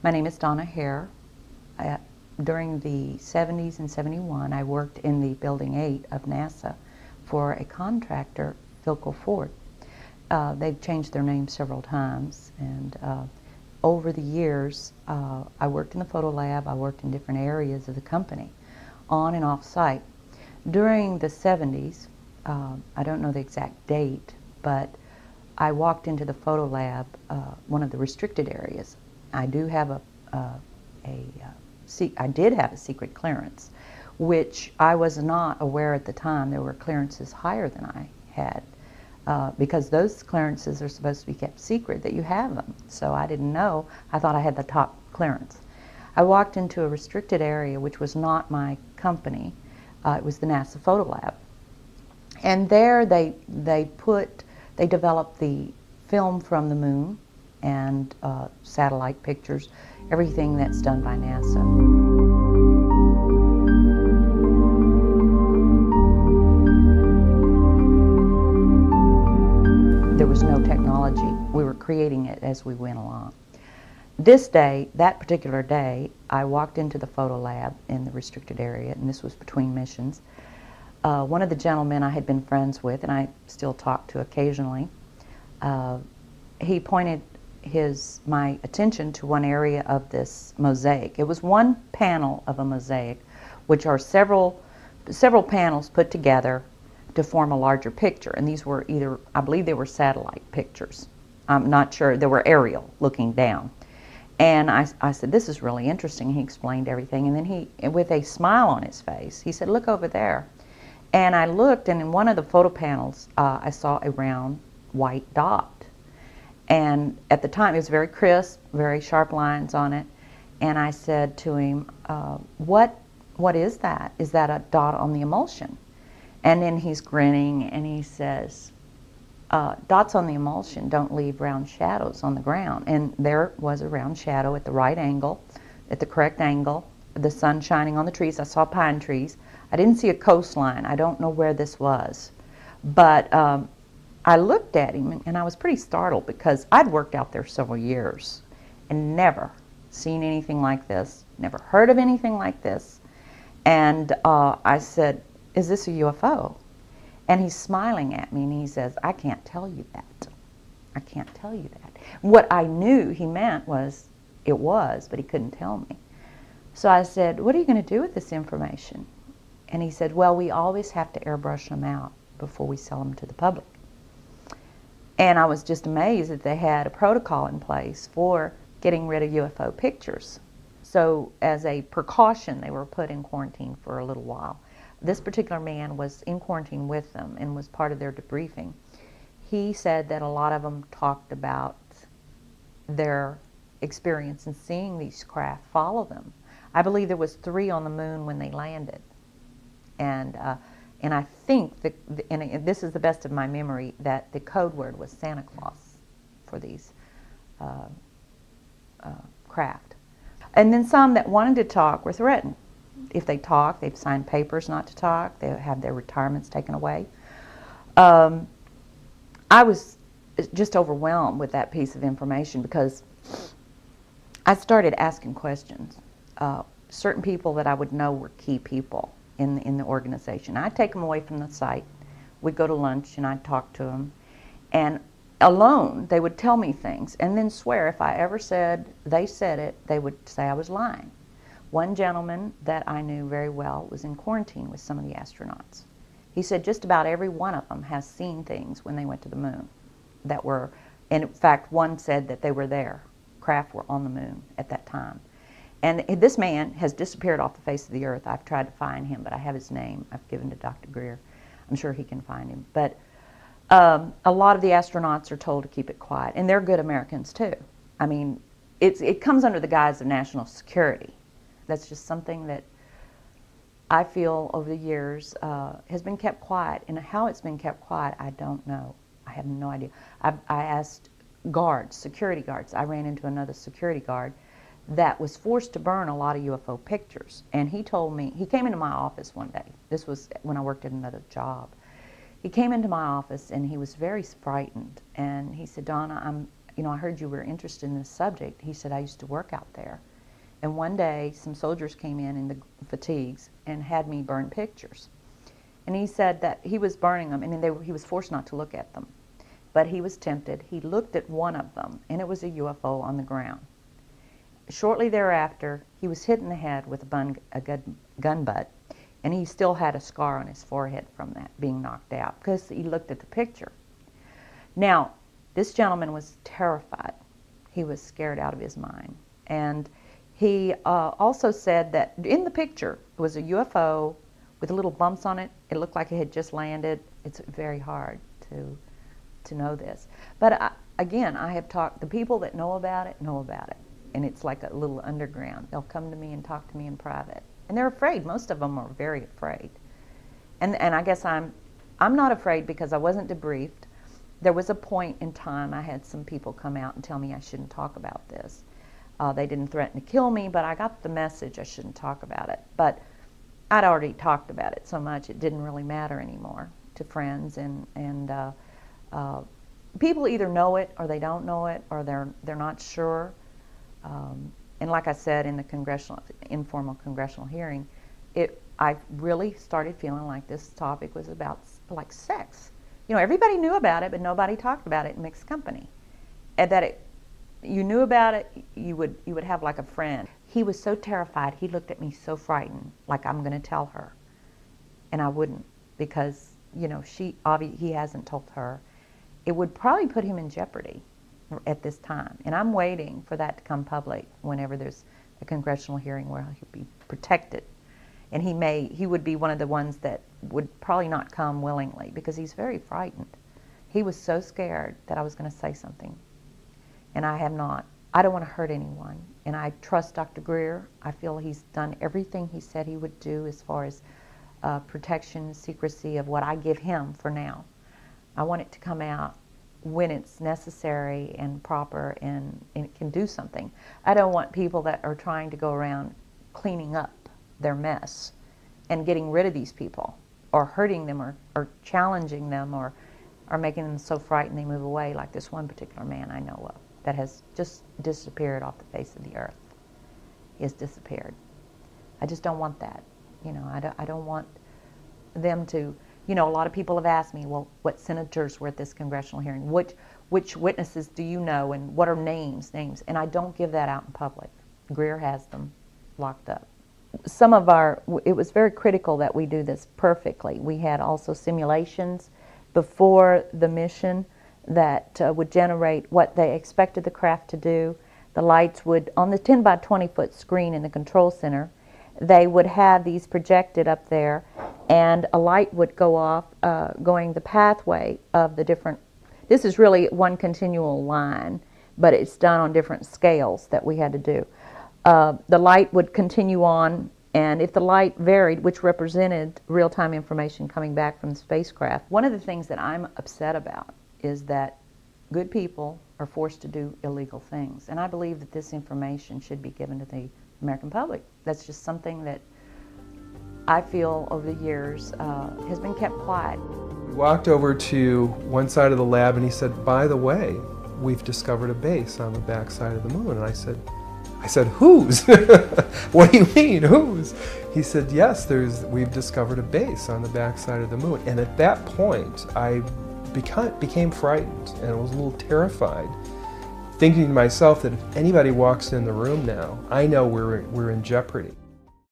My name is Donna Hare. During the 70s and 71, I worked in the Building 8 of NASA for a contractor, Philco Ford. They've changed their name several times, and over the years, I worked in the photo lab. I worked in different areas of the company, on and off site. During the 70s, I don't know the exact date, but I walked into the photo lab, one of the restricted areas. I did have a secret clearance, which I was not aware at the time. There were clearances higher than I had, because those clearances are supposed to be kept secret, that you have them. So I didn't know. I thought I had the top clearance. I walked into a restricted area, which was not my company. It was the NASA photo lab. And there they developed the film from the moon and satellite pictures, everything that's done by NASA. There was no technology. We were creating it as we went along. This day, that particular day, I walked into the photo lab in the restricted area, and this was between missions. One of the gentlemen I had been friends with, and I still talk to occasionally, he pointed my attention to one area of this mosaic. It was one panel of a mosaic, which are several panels put together to form a larger picture. And these were either, I believe they were satellite pictures. I'm not sure. They were aerial, looking down. And I said, this is really interesting. He explained everything. And then he, with a smile on his face, he said, look over there. And I looked, and in one of the photo panels, I saw a round white dot. And at the time, it was very crisp, very sharp lines on it. And I said to him, what is that? Is that a dot on the emulsion? And then he's grinning, and he says, dots on the emulsion don't leave round shadows on the ground. And there was a round shadow at the right angle, at the correct angle, the sun shining on the trees. I saw pine trees. I didn't see a coastline. I don't know where this was. But I looked at him, and I was pretty startled, because I'd worked out there several years and never seen anything like this, never heard of anything like this. And I said, is this a UFO? And he's smiling at me, and he says, I can't tell you that. I can't tell you that. What I knew he meant was, it was, but he couldn't tell me. So I said, what are you going to do with this information? And he said, well, we always have to airbrush them out before we sell them to the public. And I was just amazed that they had a protocol in place for getting rid of UFO pictures. So as a precaution, they were put in quarantine for a little while. This particular man was in quarantine with them and was part of their debriefing. He said that a lot of them talked about their experience in seeing these craft follow them. I believe there was 3 on the moon when they landed. And I think, and this is the best of my memory, that the code word was Santa Claus for these craft. And then some that wanted to talk were threatened. If they talk, they've signed papers not to talk. They have their retirements taken away. I was just overwhelmed with that piece of information, because I started asking questions. Certain people that I would know were key people in the organization. I'd take them away from the site. We'd go to lunch, and I'd talk to them. And alone, they would tell me things, and then swear if I ever said they said it, they would say I was lying. One gentleman that I knew very well was in quarantine with some of the astronauts. He said just about every one of them has seen things when they went to the moon that were, and in fact, one said that they were there. Craft were on the moon at that time. And this man has disappeared off the face of the earth. I've tried to find him, but I have his name. I've given to Dr. Greer. I'm sure he can find him. But a lot of the astronauts are told to keep it quiet, and they're good Americans too. I mean, it comes under the guise of national security. That's just something that I feel over the years has been kept quiet, and how it's been kept quiet, I don't know. I have no idea. I asked guards, security guards. I ran into another security guard that was forced to burn a lot of UFO pictures. And he told me, he came into my office one day. This was when I worked at another job. He came into my office, and he was very frightened. And he said, Donna, you know, I heard you were interested in this subject. He said, I used to work out there. And one day, some soldiers came in the fatigues and had me burn pictures. And he said that he was burning them, and he was forced not to look at them. But he was tempted. He looked at one of them, and it was a UFO on the ground. Shortly thereafter, he was hit in the head with a gun butt, and he still had a scar on his forehead from that, being knocked out, because he looked at the picture. Now, this gentleman was terrified. He was scared out of his mind. And he also said that in the picture, it was a UFO with little bumps on it. It looked like it had just landed. It's very hard to know this. But again, I have talked, the people that know about it. And it's like a little underground. They'll come to me and talk to me in private. And they're afraid. Most of them are very afraid. And I guess I'm not afraid because I wasn't debriefed. There was a point in time I had some people come out and tell me I shouldn't talk about this. They didn't threaten to kill me, but I got the message I shouldn't talk about it. But I'd already talked about it so much it didn't really matter anymore to friends, and people either know it or they don't know it, or they're not sure. And like I said in the informal congressional hearing, I really started feeling like this topic was about like sex. You know, everybody knew about it, but nobody talked about it in mixed company. And that you knew about it, you would have like a friend. He was so terrified, he looked at me so frightened, like I'm going to tell her. And I wouldn't, because, you know, he hasn't told her. It would probably put him in jeopardy at this time. And I'm waiting for that to come public whenever there's a congressional hearing where he'll be protected. And he would be one of the ones that would probably not come willingly, because he's very frightened. He was so scared that I was going to say something. And I have not. I don't want to hurt anyone. And I trust Dr. Greer. I feel he's done everything he said he would do as far as protection, secrecy of what I give him for now. I want it to come out when it's necessary and proper, and it can do something. I don't want people that are trying to go around cleaning up their mess and getting rid of these people, or hurting them, or challenging them, or making them so frightened they move away, like this one particular man I know of that has just disappeared off the face of the earth. He has disappeared. I just don't want that. You know, I don't want them to, you know, a lot of people have asked me, well, what senators were at this congressional hearing? Which witnesses do you know, and what are names? And I don't give that out in public. Greer has them locked up. It was very critical that we do this perfectly. We had also simulations before the mission that would generate what they expected the craft to do. The lights would, on the 10 by 20 foot screen in the control center, they would have these projected up there, and a light would go off going the pathway of the different, this is really one continual line, but it's done on different scales that we had to do. The light would continue on, and if the light varied, which represented real-time information coming back from the spacecraft. One of the things that I'm upset about is that good people are forced to do illegal things. And I believe that this information should be given to the American public. That's just something that I feel over the years has been kept quiet. We walked over to one side of the lab and he said, by the way, we've discovered a base on the back side of the moon. And I said, whose? What do you mean, whose? He said, yes, we've discovered a base on the back side of the moon. And at that point, I became frightened and I was a little terrified, thinking to myself that if anybody walks in the room now, I know we're in jeopardy.